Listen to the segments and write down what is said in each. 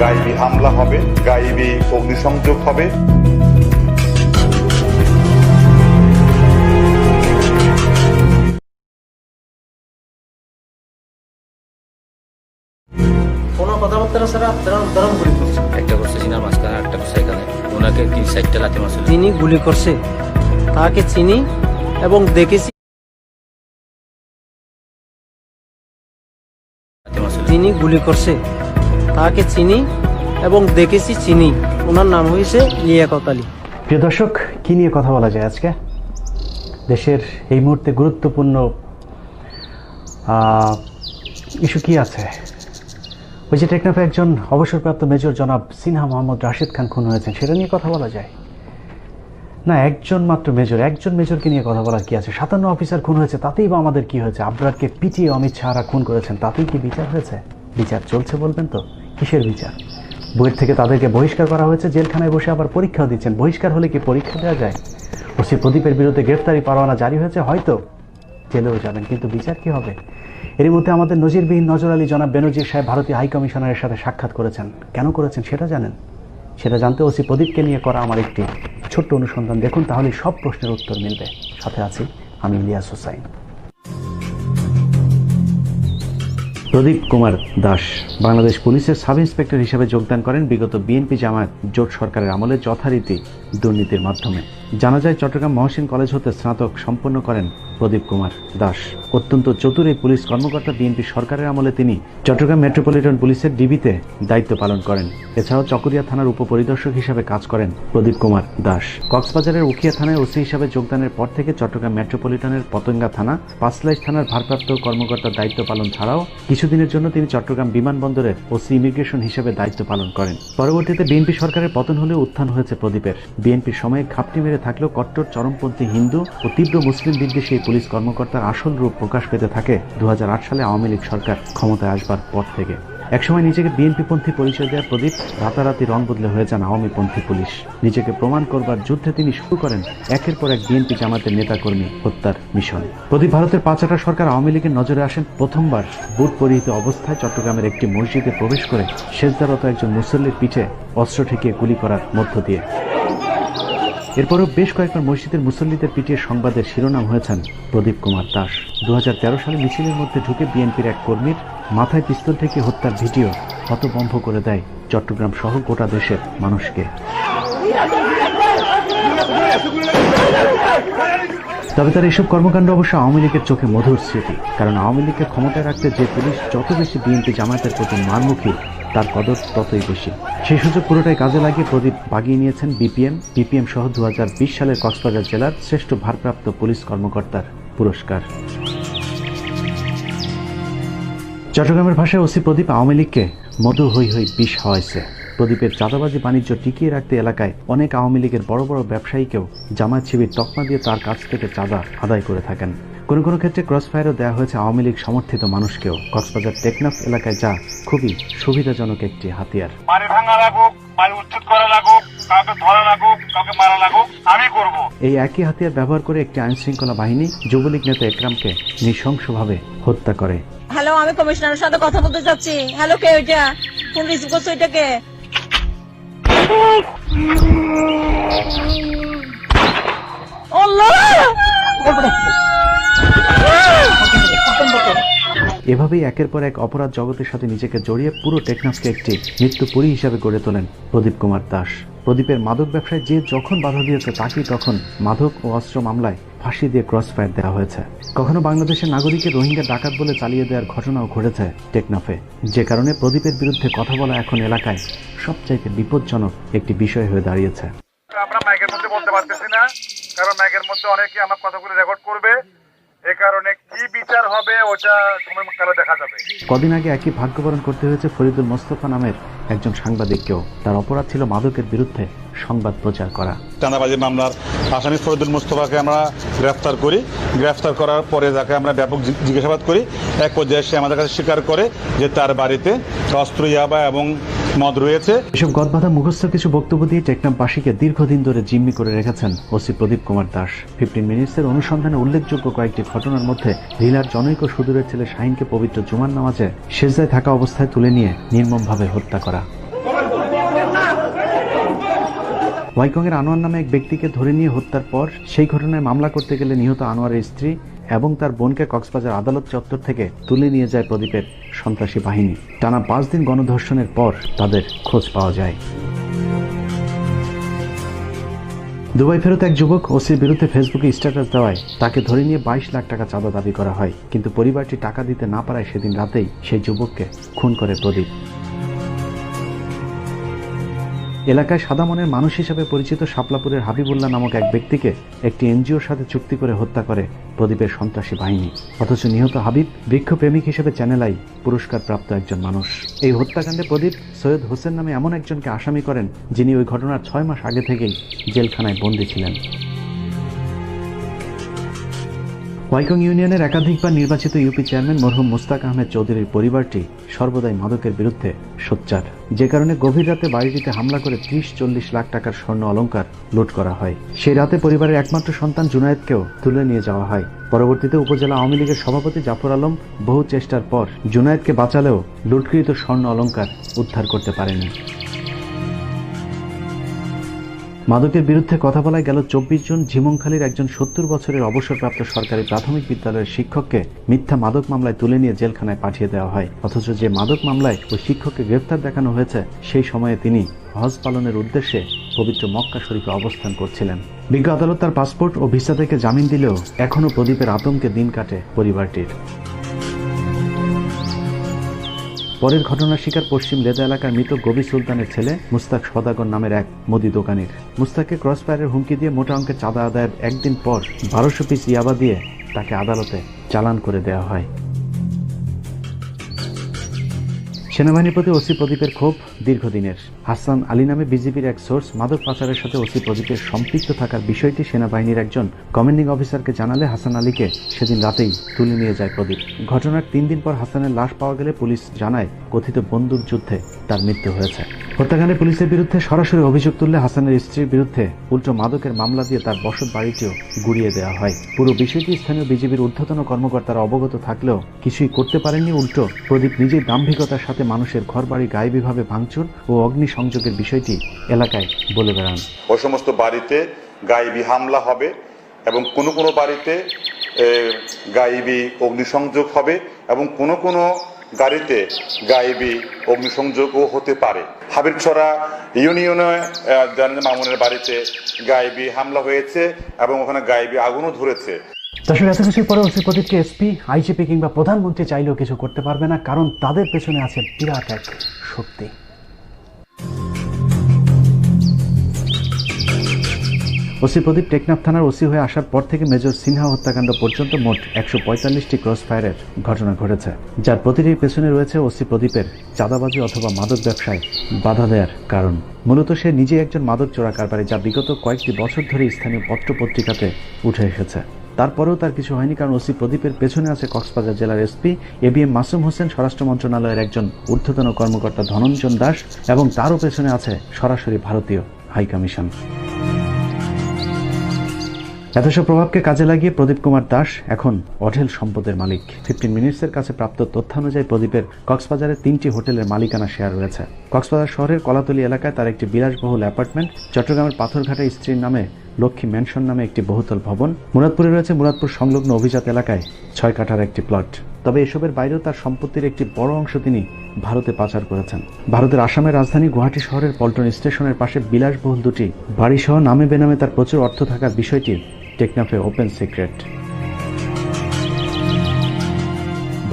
গাইবি হামলা হবে, গাইবি অগ্নিসংযোগ হবে। কোনো কথাবার্তা ছাড়া আপনারা উদ্ধারণ গুলি করছে। একটা করছে সিনার মাঝখানে, একটা করছে এখানে। ওনাকে 3-4টা লাথি মারছিল। যিনি গুলি করছে তাকে চিনি এবং দেখেছি। যিনি গুলি করছে তাকে চিনি এবং দেখেছি চিনি। ওনার নাম হয়েছে লিয়াকত আলী। প্রিয় দর্শক, কি নিয়ে কথা বলা যায় আজকে? দেশের এই মুহূর্তে গুরুত্বপূর্ণ ইস্যু কি আছে? ওই যে টেকনাফে একজন অবসরপ্রাপ্ত মেজর জনাব সিনহা মোহাম্মদ রাশেদ খান খুন হয়েছেন, সেটা নিয়ে কথা বলা যায় না? একজন মেজরকে নিয়ে কথা বলার কি আছে? 57 অফিসার খুন হয়েছে, তাতেই বা আমাদের কি হয়েছে? আবরারকে পিটিয়ে অমিত শাহরা খুন করেছেন, তাতেই কি বিচার হয়েছে? বিচার চলছে বলবেন তো? কিসের বিচার? বইয়ের থেকে তাদেরকে বহিষ্কার করা হয়েছে, জেলখানায় বসে আবার পরীক্ষাও দিচ্ছেন। বহিষ্কার হলে কি পরীক্ষা দেওয়া যায়? ওসি প্রদীপের বিরুদ্ধে গ্রেফতারি পরোয়ানা জারি হয়েছে, হয়তো জেলেও যাবেন, কিন্তু বিচার কি হবে? এর মধ্যে আমাদের নজিরবিহীন নজর আলী জনাব বেনজির সাহেব ভারতীয় হাই কমিশনারের সাথে সাক্ষাৎ করেছেন। কেন করেছেন সেটা জানেন? সেটা জানতে ওসি প্রদীপকে নিয়ে করা আমার একটি ছোট্ট অনুসন্ধান দেখুন, তাহলে সব প্রশ্নের উত্তর মিলবে। সাথে আছি আমি ইলিয়াস হোসাইন। প্রদীপ কুমার দাস বাংলাদেশ পুলিশের সাব ইন্সপেক্টর হিসেবে যোগদান করেন বিগত বিএনপি জামায়াত জোট সরকারের আমলে যথারীতি দুর্নীতির মাধ্যমে। জানা যায় চট্টগ্রাম মহসিন কলেজ হতে স্নাতক সম্পন্ন করেন প্রদীপ কুমার দাস। অত্যন্ত চতুর এই পুলিশ কর্মকর্তা বিএনপি সরকারের আমলে তিনি চট্টগ্রাম মেট্রোপলিটন পুলিশের ডিবিতে দায়িত্ব পালন করেন। এছাড়াও চকরিয়া থানার উপপরিদর্শক হিসেবে কাজ করেন প্রদীপ কুমার দাস। কক্সবাজারের উখিয়া থানায় ওসি হিসেবে যোগদানের পর থেকে চট্টগ্রাম মেট্রোপলিটনের পতেঙ্গা থানা, পাঁচলাইশ থানার ভারপ্রাপ্ত কর্মকর্তার দায়িত্ব পালন ছাড়াও কিছুদিনের জন্য তিনি চট্টগ্রাম বিমানবন্দরের ওসি ইমিগ্রেশন হিসেবে দায়িত্ব পালন করেন। পরবর্তীতে বিএনপি সরকারের পতন হলেও উত্থান হয়েছে প্রদীপের। বিএনপির সময়ে ঘাপটি মেরে থাকলেও কট্টর চরমপন্থী হিন্দু ও তীব্র মুসলিম বিদ্বেষী এই পুলিশ কর্মকর্তার আসল রূপ প্রকাশ পেতে থাকে 2008 সালে আওয়ামী লীগ সরকার ক্ষমতায় আসবার পর থেকে। একসময় নিজেকে বিএনপিপন্থী পরিচয় দেওয়া প্রদীপ রাতারাতি রং বদলে হয়ে যান আওয়ামীপন্থী পুলিশ। নিজেকে প্রমাণ করবার যুদ্ধে তিনি শুরু করেন একের পর এক বিএনপি জামাতের নেতাকর্মী হত্যার মিশন। প্রদীপ ভারতের 5 সরকার আওয়ামী লীগের নজরে আসেন প্রথমবার বুট পরিহিত অবস্থায় চট্টগ্রামের একটি মসজিদে প্রবেশ করে সেজদারত একজন মুসল্লির পিঠে অস্ত্র ঠেকিয়ে গুলি করার মধ্য দিয়ে। এরপরও বেশ কয়েকবার মসজিদের মুসল্লিদের পিটিয়ে সংবাদের শিরোনাম হয়েছেন প্রদীপ কুমার দাস। 2013 সালে মিছিলের মধ্যে ঢুকে বিএনপির এক কর্মীর মাথায় পিস্তল থেকে হত্যার ভিডিও হতভম্ব করে দেয় চট্টগ্রাম সহ গোটা দেশের মানুষকে। তবে তার এসব কর্মকাণ্ড অবশ্য আওয়ামী লীগের চোখে মধুর স্মৃতি, কারণ আওয়ামী লীগকে ক্ষমতায় রাখতে যে পুলিশ যত বেশি বিএনপি জামায়াতের প্রতি মারমুখী, তার কদর ততই বেশি। সেই সুযোগ পুরোটাই কাজে লাগিয়ে প্রদীপ বাগিয়ে নিয়েছেন বিপিএম সহ 2020 সালের কক্সবাজার জেলার শ্রেষ্ঠ ভারপ্রাপ্ত পুলিশ কর্মকর্তার পুরস্কার। চট্টগ্রামের ভাষায় ওসি প্রদীপ আওয়ামী লীগকে মধু হই হই বিষ হাওয়াইছে। প্রদীপের চাঁদাবাজি বাণিজ্য টিকিয়ে রাখতে এলাকায় অনেক আওয়ামী লীগের বড় বড় ব্যবসায়ীকেও জামায়াত শিবির তকমা দিয়ে তার কাছ থেকে চাঁদা আদায় করে থাকেন। কোনো কোনো ক্ষেত্রে ক্রসফায়ারও দেওয়া হয়েছে আওয়ামী লীগ সমর্থিত মানুষকেও। কক্সবাজার টেকনাফ এলাকায় যা খুবই সুবিধাজনক একটি হাতিয়ার। এই একই হাতিয়ার ব্যবহার করে একটি আইন শৃঙ্খলা বাহিনী যুবলীগ নেতা একরামকে নৃশংসভাবে হত্যা করে। হ্যালো, আমি কমিশনারের সাথে কথা বলতে চাচ্ছি। হ্যালো, কে ওইটা? ফোন রিসিভ করছো? ওইটাকে এভাবেই একের পর এক অপরাধ জগতের সাথে নিজেকে জড়িয়ে পুরো টেকনাফকে একটি মৃত্যুপুরী হিসাবে গড়ে তোলেন প্রদীপ কুমার দাস। প্রদীপের মাদক ব্যবসায় যে যখন বাধা দিয়েছে তাকেই তখন মাদক ও অস্ত্র মামলায় ফাঁসি দিয়ে ক্রসফায়ার দেওয়া হয়েছে। কখনো বাংলাদেশের নাগরিকের রোহিঙ্গা ডাকাত বলে চালিয়ে দেওয়ার ঘটনাও ঘটেছে টেকনাফে, যে কারণে প্রদীপের বিরুদ্ধে কথা বলা এখন এলাকায় সবচাইতে বিপজ্জনক একটি বিষয় হয়ে দাঁড়িয়েছে। আমরা মাইকের মধ্যে বলতে পারতেছি না, কারণ মাইকের মধ্যে অনেকে আমার কথাগুলো রেকর্ড করবে। এ কারণে কি বিচার হবে ওটা সময়কালে দেখা যাবে। কদিন আগে একই ভাগ্যবরণ করতে হয়েছে ফরিদুল মোস্তফা নামের একজন সাংবাদিককেও। তার অপরাধ ছিল মাদকের বিরুদ্ধে সংবাদ প্রচার করা। চাঁদাবাজি মামলার আসামি ফরিদুল মোস্তফাকে আমরা গ্রেফতার করি। গ্রেফতার করার পরে যাকে আমরা ব্যাপক জিজ্ঞাসাবাদ করি, এক পর্যায়ে সে আমাদের কাছে স্বীকার করে যে তার বাড়িতে অস্ত্র, ইয়াবা এবং মদ রয়েছে। এসব গদবাধা মুখস্থ কিছু বক্তব্য দিয়ে টেকনাফবাসীকে দীর্ঘদিন ধরে জিম্মি করে রেখেছেন ওসি প্রদীপ কুমার দাস। 15 মিনিটসের অনুসন্ধানে উল্লেখযোগ্য কয়েকটি ঘটনার মধ্যে লীলার জনৈক সুদূরের ছেলে শাহিনকে পবিত্র জুমার নামাজে সেজদায় থাকা অবস্থায় তুলে নিয়ে নির্মমভাবে হত্যা করা, ওয়াইকংয়ের আনোয়ার নামে এক ব্যক্তিকে ধরে নিয়ে হত্যার পর সেই ঘটনায় মামলা করতে গেলে নিহত আনোয়ারের স্ত্রী এবং তার বোনকে কক্সবাজার আদালত চত্বর থেকে তুলে নিয়ে যায় প্রদীপের সন্ত্রাসী বাহিনী। টানা 5 দিন গণধর্ষণের পর তাদের খোঁজ পাওয়া যায়। দুবাই ফেরত এক যুবক ওসির বিরুদ্ধে ফেসবুকে স্ট্যাটাস দেওয়ায় তাকে ধরে নিয়ে 22 লাখ টাকা চাঁদা দাবি করা হয়, কিন্তু পরিবারটি টাকা দিতে না পারায় সেদিন রাতেই সেই যুবককে খুন করে প্রদীপ। এলাকায় সাদা মনের মানুষ হিসেবে পরিচিত শাপলাপুরের হাবিবুল্লাহ নামক এক ব্যক্তিকে একটি এনজিওর সাথে চুক্তি করে হত্যা করে প্রদীপের সন্ত্রাসী বাহিনী। অথচ নিহত হাবিব বৃক্ষপ্রেমিক হিসেবে চ্যানেল আই পুরস্কার প্রাপ্ত একজন মানুষ। এই হত্যাকাণ্ডে প্রদীপ সৈয়দ হোসেন নামে এমন একজনকে আসামি করেন যিনি ওই ঘটনার 6 মাস আগে থেকেই জেলখানায় বন্দী ছিলেন। ওয়াইকং ইউনিয়নের একাধিকবার নির্বাচিত ইউপি চেয়ারম্যান মরহুম মুস্তাক আহমেদ চৌধুরীর পরিবারটি সর্বদাই মাদকের বিরুদ্ধে সোচ্চার, যে কারণে গভীর রাতে বাড়িটিতে হামলা করে 30-40 লাখ টাকার স্বর্ণ অলংকার লুট করা হয়। সেই রাতে পরিবারের একমাত্র সন্তান জুনায়েদকেও তুলে নিয়ে যাওয়া হয়। পরবর্তীতে উপজেলা আওয়ামী লীগের সভাপতি জাফর আলম বহু চেষ্টার পর জুনায়েদকে বাঁচালেও লুটকৃত স্বর্ণ অলংকার উদ্ধার করতে পারেনি। মাদকের বিরুদ্ধে কথা বলায় গেল 24 জুন ঝিমংখালীর একজন 70 বছরের অবসরপ্রাপ্ত সরকারি প্রাথমিক বিদ্যালয়ের শিক্ষককে মিথ্যা মাদক মামলায় তুলে নিয়ে জেলখানায় পাঠিয়ে দেওয়া হয়। অথচ যে মাদক মামলায় ওই শিক্ষককে গ্রেফতার দেখানো হয়েছে সেই সময়ে তিনি হজ পালনের উদ্দেশ্যে পবিত্র মক্কা শরীফে অবস্থান করছিলেন। বিজ্ঞ আদালত তার পাসপোর্ট ও ভিসা থেকে জামিন দিলেও এখনও প্রদীপের আতঙ্কে দিন কাটে পরিবারটির। পরের ঘটনার শিকার পশ্চিম লেদা এলাকার মৃত গবি সুলতানের ছেলে মুস্তাক সদাগর নামের এক মুদি দোকানির। মুস্তাককে ক্রসফায়ারের হুমকি দিয়ে মোটা অঙ্কের চাঁদা আদায়ের একদিন পর 1200 পিস ইয়াবা দিয়ে তাকে আদালতে চালান করে দেওয়া হয়। সেনাবাহিনীর প্রতি ওসি প্রদীপের ক্ষোভ দীর্ঘদিনের। হাসান আলী নামে বিজিবির এক সোর্স মাদক পাচারের সাথে ওসি প্রদীপের সম্পৃক্ত থাকার বিষয়টি সেনাবাহিনীর একজন কমান্ডিং অফিসারকে জানালে হাসান আলীকে সেদিন রাতেই তুলে নিয়ে যায় প্রদীপ। ঘটনার 3 দিন পর হাসানের লাশ পাওয়া গেলে পুলিশ জানায় কথিত বন্দুক যুদ্ধে তার মৃত্যু হয়েছে। হত্যাকাণ্ডে পুলিশের বিরুদ্ধে সরাসরি অভিযোগ তুললে হাসানের স্ত্রীর বিরুদ্ধে উল্টো মাদকের মামলা দিয়ে তার বসত বাড়িটিও গুড়িয়ে দেওয়া হয়। পুরো বিষয়টি স্থানীয় বিজিবির ঊর্ধ্বতন কর্মকর্তারা অবগত থাকলেও কিছুই করতে পারেননি। উল্টো প্রদীপ নিজেই দাম্ভিকতার সাথে মানুষের ঘরবাড়ি গায়েবীভাবে ভাঙচুর ও অগ্নিসংযোগের বিষয়টি এলাকায় বলে বেড়ান। ওই সমস্ত বাড়িতে গায়েবী হামলা হবে এবং কোনো কোনো বাড়িতে গায়েবী অগ্নিসংযোগ হবে এবং কোনো কোনো গাড়িতে গায়েবী অগ্নিসংযোগও হতে পারে। হাবিবছড়া ইউনিয়নে মামুনের বাড়িতে গায়েবী হামলা হয়েছে এবং ওখানে গায়েবী আগুনও ধরেছে। দর্শক, এত কিছুর পরে ওসি প্রদীপকে এসপি, আইজিপি কিংবা প্রধানমন্ত্রী চাইলেও কিছু করতে পারবে না, কারণ তাদের পেছনে আছে বিরাট এক শক্তি। ওসি প্রদীপ টেকনাফ থানার ওসি হয়ে আসার পর থেকে মেজর সিনহা হত্যাকাণ্ড পর্যন্ত মোট 145টি ক্রসফায়ারের ঘটনা ঘটেছে, যার প্রতিটির পেছনে রয়েছে ওসি প্রদীপের চাঁদাবাজি অথবা মাদক ব্যবসায় বাধা দেওয়ার কারণ। মূলত সে নিজে একজন মাদক চোরা কারবারি, যা বিগত কয়েকটি বছর ধরে স্থানীয় পত্রপত্রিকাতে উঠে এসেছে। তারপরেও তার কিছু হয়নি, কারণ ওসি প্রদীপের পেছনে আছে কক্সবাজার জেলার এসপি এবিএম মাসুম হোসেন, স্বরাষ্ট্র মন্ত্রণালয়ের একজন ঊর্ধ্বতন কর্মকর্তা ধনঞ্জন দাস, এবং তারও পেছনে আছে সরাসরি ভারতীয় হাইকমিশন। এত সব প্রভাবকে কাজে লাগিয়ে প্রদীপ কুমার দাস এখন অঢেল সম্পদের মালিক। 15 মিনিটসের কাছে প্রাপ্ত তথ্যানুযায়ী প্রদীপের কক্সবাজারে 3টি হোটেলের মালিকানা শেয়ার রয়েছে। কক্সবাজার শহরের কলাতলী এলাকায় তার একটি বিলাসবহুল অ্যাপার্টমেন্ট, চট্টগ্রামের পাথরঘাটা স্ত্রীর নামে লক্ষ্মী ম্যানশন নামে একটি বহুতল ভবন, মুরাদপুরে রয়েছে মুরাদপুর সংলগ্ন অভিজাত এলাকায় 6 কাঠার একটি প্লট। তবে এসবের বাইরেও তার সম্পত্তির একটি বড় অংশ তিনি ভারতে পাচার করেছেন। ভারতের আসামের রাজধানী গুয়াহাটি শহরের পল্টন স্টেশনের পাশে বিলাসবহুল 2টি বাড়িসহ নামে বেনামে তার প্রচুর অর্থ থাকার বিষয়টি টেকনাফে ওপেন সিক্রেট।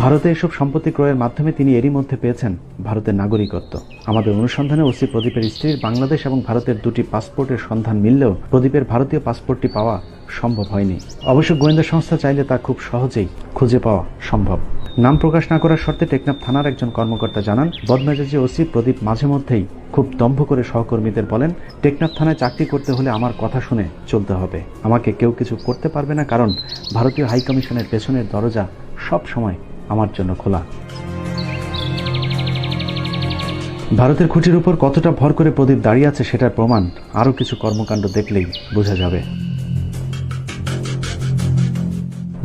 ভারতে এসব সম্পত্তি ক্রয়ের মাধ্যমে তিনি এরই মধ্যে পেয়েছেন ভারতের নাগরিকত্ব। আমাদের অনুসন্ধানে ওসি প্রদীপের স্ত্রীর বাংলাদেশ এবং ভারতের 2টি পাসপোর্টের সন্ধান মিললেও প্রদীপের ভারতীয় পাসপোর্টটি পাওয়া সম্ভব হয়নি। অবশ্য গোয়েন্দা সংস্থা চাইলে তা খুব সহজেই খুঁজে পাওয়া সম্ভব। নাম প্রকাশ না করার শর্তে টেকনাফ থানার একজন কর্মকর্তা জানান, বদমেজাজি ওসি প্রদীপ মাঝে মধ্যেই খুব দম্ভ করে সহকর্মীদের বলেন, টেকনাফ থানায় চাকরি করতে হলে আমার কথা শুনে চলতে হবে, আমাকে কেউ কিছু করতে পারবে না, কারণ ভারতীয় হাইকমিশনের পেছনের দরজা সব সময় আমার জন্য খোলা। ভারতের খুঁটির উপর কতটা ভর করে প্রদীপ দাঁড়িয়ে আছে সেটার প্রমাণ আরও কিছু কর্মকাণ্ড দেখলেই বোঝা যাবে।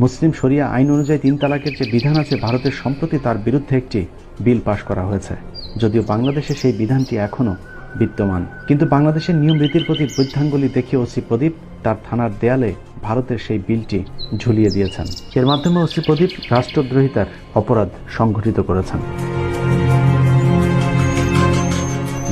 মুসলিম শরিয়া আইন অনুযায়ী 3 তালাকের যে বিধান আছে, ভারতের সম্প্রতি তার বিরুদ্ধে একটি বিল পাশ করা হয়েছে। যদিও বাংলাদেশে সেই বিধানটি এখনও বিদ্যমান, কিন্তু বাংলাদেশের নিয়ম রীতির প্রতি বৈদ্যাঙ্গুলি দেখিয়ে ওসি প্রদীপ তার থানার দেয়ালে ভারতের সেই বিলটি ঝুলিয়ে দিয়েছেন। এর মাধ্যমে ওসি প্রদীপ রাষ্ট্রদ্রোহিতার অপরাধ সংঘটিত করেছেন।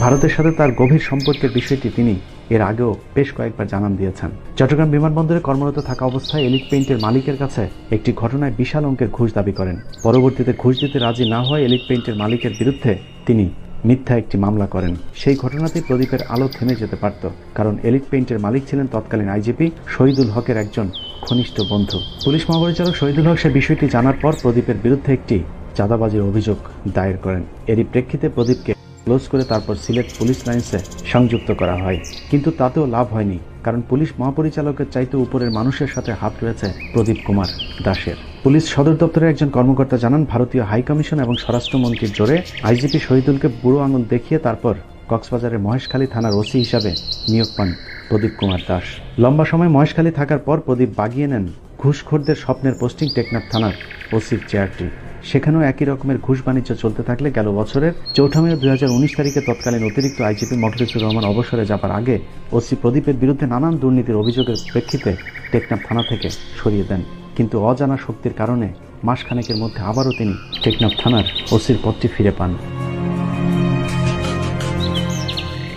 ভারতের সাথে তার গভীর সম্পর্কের বিষয়টি তিনি এর আগেও বেশ কয়েকবার জানান দিয়েছেন। চট্টগ্রাম বিমানবন্দরে কর্মরত থাকা অবস্থায় এলিট পেইন্টের মালিকের কাছে একটি ঘটনায় বিশাল অঙ্কের ঘুষ দাবি করেন। পরবর্তীতে ঘুষ দিতে রাজি না হওয়ায় এলিট পেইন্টের মালিকের বিরুদ্ধে তিনি মিথ্যা একটি মামলা করেন। সেই ঘটনাতেই প্রদীপের আলো থেমে যেতে পারত, কারণ এলিট পেইন্টের মালিক ছিলেন তৎকালীন আইজিপি শহীদুল হকের একজন ঘনিষ্ঠ বন্ধু। পুলিশ মহাপরিচালক শহীদুল হক সে বিষয়টি জানার পর প্রদীপের বিরুদ্ধে একটি চাঁদাবাজির অভিযোগ দায়ের করেন। এরই প্রেক্ষিতে প্রদীপকে ক্লোজ করে তারপর সিলেট পুলিশ লাইন্সে সংযুক্ত করা হয়, কিন্তু তাতেও লাভ হয়নি, কারণ পুলিশ মহাপরিচালকের চাইতে উপরের মানুষের সাথে হাত রয়েছে প্রদীপ কুমার দাসের। পুলিশ সদর দপ্তরের একজন কর্মকর্তা জানান, ভারতীয় হাইকমিশন এবং স্বরাষ্ট্রমন্ত্রীর জোরে আইজিপি শহীদুলকে বুড়ো আঙুল দেখিয়ে তারপর কক্সবাজারের মহেশখালী থানার ওসি হিসাবে নিয়োগ পান প্রদীপ কুমার দাস। লম্বা সময় মহেশখালী থাকার পর প্রদীপ বাগিয়ে নেন ঘুষখোরদের স্বপ্নের পোস্টিং টেকনাফ থানার ওসির চেয়ারটি। সেখানেও একই রকমের ঘুষ বাণিজ্য চলতে থাকলে গেল বছরের 4 মে 2019 তারিখে তৎকালীন অতিরিক্ত আইজিপি মখলেছুর রহমান অবসরে যাবার আগে ওসি প্রদীপের বিরুদ্ধে নানান দুর্নীতির অভিযোগের প্রেক্ষিতে টেকনাফ থানা থেকে সরিয়ে দেন, কিন্তু অজানা শক্তির কারণে মাসখানেকের মধ্যে আবারও তিনি টেকনাফ থানার ওসির পদটি ফিরে পান।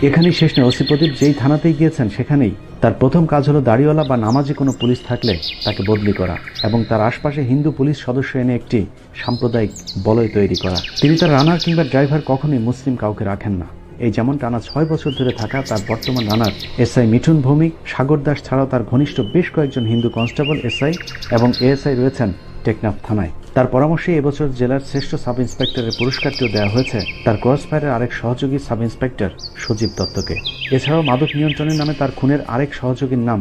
এখানেই শেষ নয়, ওসি প্রদীপ যেই থানাতেই গিয়েছেন সেখানেই তার প্রথম কাজ হলো দাড়িওয়ালা বা নামাজি কোনো পুলিশ থাকলে তাকে বদলি করা এবং তার আশপাশে হিন্দু পুলিশ সদস্য এনে একটি সাম্প্রদায়িক বলয় তৈরি করা। তিনি তার রানার কিংবা ড্রাইভার কখনোই মুসলিম কাউকে রাখেন না। এই যেমন টানা 6 বছর ধরে থাকা তার বর্তমান রানার এসআই মিঠুন ভৌমিক, সাগর দাস ছাড়াও তার ঘনিষ্ঠ বেশ কয়েকজন হিন্দু কনস্টেবল, এসআই এবং এএসআই রয়েছেন টেকনাফ থানায়। তার পরামর্শে এবছর জেলার শ্রেষ্ঠ সাব ইন্সপেক্টরের পুরস্কারটিও দেওয়া হয়েছে তার ক্রসফায়ারের আরেক সহযোগী সাব ইন্সপেক্টর সজীব দত্তকে। এছাড়াও মাদক নিয়ন্ত্রণের নামে তার খুনের আরেক সহযোগীর নাম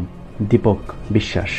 দীপক বিশ্বাস।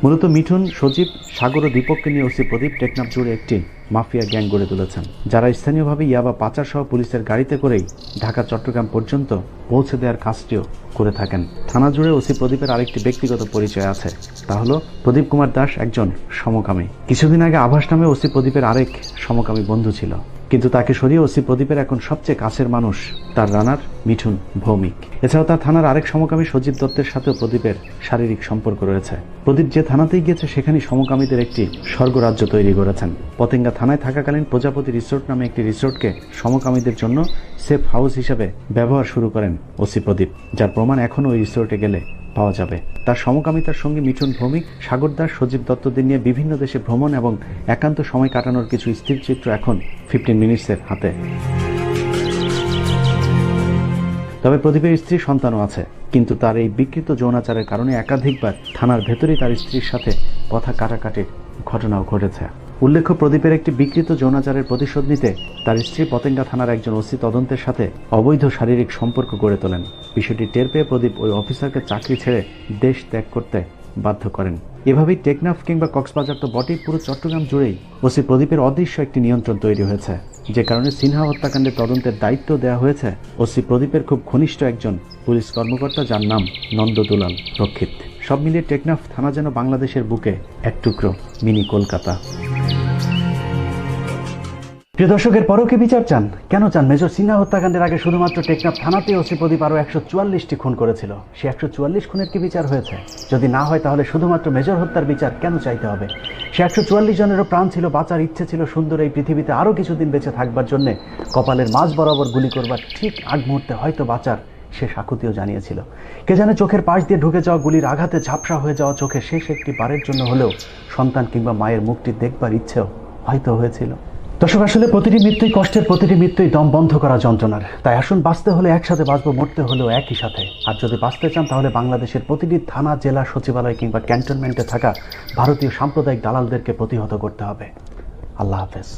মূলত মিঠুন, সজীব, সাগর ও দীপককে নিয়ে ওসি প্রদীপ টেকনাফ জুড়ে একটি মাফিয়া গ্যাং গড়ে তুলেছেন, যারা স্থানীয়ভাবে ইয়াবা পাচার সহ পুলিশের গাড়িতে করেই ঢাকা চট্টগ্রাম পর্যন্ত পৌঁছে দেওয়ার কাজটিও করে থাকেন। থানা জুড়ে ওসি প্রদীপের আরেকটি ব্যক্তিগত পরিচয় আছে, তা হলো প্রদীপ কুমার দাস একজন সমকামী। কিছুদিন আগে আভাস নামে ওসি প্রদীপের আরেক সমকামী বন্ধু ছিল, কিন্তু তাকে সরিয়ে ওসি প্রদীপের এখন সবচেয়ে কাছের মানুষ তার রানার মিঠুন ভৌমিক। এছাড়াও তার থানার আরেক সমকামী সজীব দত্তের সাথেও প্রদীপের শারীরিক সম্পর্ক রয়েছে। প্রদীপ যে থানাতেই গিয়েছে সেখানেই সমকামীদের একটি স্বর্গরাজ্য তৈরি করেছেন। পতেঙ্গা থানায় থাকাকালীন প্রজাপতি রিসোর্ট নামে একটি রিসোর্টকে সমকামীদের জন্য সেফ হাউস হিসাবে ব্যবহার শুরু করেন ওসি প্রদীপ, যার প্রমাণ এখনও ওই রিসোর্টে গেলে পাওয়া যাবে। তার সমকামিতার সঙ্গে মিঠুন ভৌমিক, সাগর দাস, সজীব দত্তদের নিয়ে বিভিন্ন দেশে ভ্রমণ এবং একান্ত সময় কাটানোর কিছু স্থিরচিত্র এখন 15 মিনিটসের হাতে। তবে প্রদীপের স্ত্রী সন্তানও আছে, কিন্তু তার এই বিকৃত যৌনাচারের কারণে একাধিকবার থানার ভেতরেই তার স্ত্রীর সাথে কথা কাটাকাটির ঘটনাও ঘটেছে। উল্লেখ্য, প্রদীপের একটি বিকৃত যৌনাচারের প্রতিশোধ নিতে তার স্ত্রী পতেঙ্গা থানার একজন ওসি তদন্তের সাথে অবৈধ শারীরিক সম্পর্ক গড়ে তোলেন। বিষয়টি টের পেয়ে প্রদীপ ওই অফিসারকে চাকরি ছেড়ে দেশ ত্যাগ করতে বাধ্য করেন। এভাবেই টেকনাফ কিংবা কক্সবাজার তো বটেই, পুরো চট্টগ্রাম জুড়েই ওসি প্রদীপের অদৃশ্য একটি নিয়ন্ত্রণ তৈরি হয়েছে, যে কারণে সিনহা হত্যাকাণ্ডের তদন্তের দায়িত্ব দেওয়া হয়েছে ওসি প্রদীপের খুব ঘনিষ্ঠ একজন পুলিশ কর্মকর্তা, যার নাম নন্দদুলাল রক্ষিত। সব মিলিয়ে টেকনাফ থানা যেন বাংলাদেশের বুকে এক টুকরো মিনি কলকাতা। প্রিয় দর্শকের পরও কি বিচার চান? কেন চান? মেজর সিনহা হত্যাকাণ্ডের আগে শুধুমাত্র টেকনাফ থানাতে ওসি প্রদীপ আরও 144টি খুন করেছিল। সে 144 খুনের কি বিচার হয়েছে? যদি না হয় তাহলে শুধুমাত্র মেজর হত্যার বিচার কেন চাইতে হবে? সে 144 জনেরও প্রাণ ছিল, বাঁচার ইচ্ছে ছিল, সুন্দর এই পৃথিবীতে আরও কিছুদিন বেঁচে থাকবার জন্যে কপালের মাঝ বরাবর গুলি করবার ঠিক আগ মুহূর্তে হয়তো বাঁচার সে সাকুতিও জানিয়েছিল। কে জানে চোখের পাশ দিয়ে ঢুকে যাওয়া গুলির আঘাতে ঝাপসা হয়ে যাওয়া চোখে শেষ একটি বারের জন্য হলেও সন্তান কিংবা মায়ের মুখটি দেখবার ইচ্ছেও হয়তো হয়েছিল। দর্শক, আসলে প্রতিটি মৃত্যুই কষ্টের, প্রতিটি মৃত্যুই দম বন্ধ করা যন্ত্রণার। তাই আসুন, বাঁচতে হলে একসাথে বাঁচবো, মরতে হলেও একই সাথে। আর যদি বাঁচতে চান তাহলে বাংলাদেশের প্রতিটি থানা, জেলা, সচিবালয় কিংবা ক্যান্টনমেন্টে থাকা ভারতীয় সাম্প্রদায়িক দালালদেরকে প্রতিহত করতে হবে। আল্লাহ হাফেজ।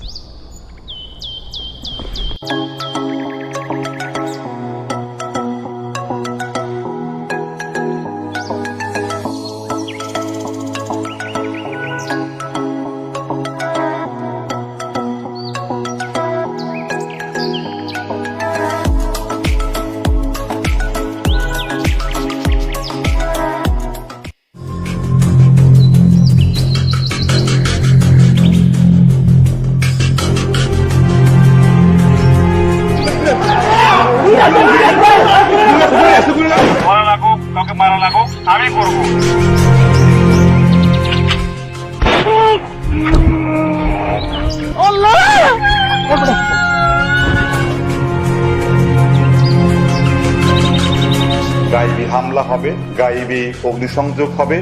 হামলা হবে, গায়েবী অগ্নিসংযোগ হবে।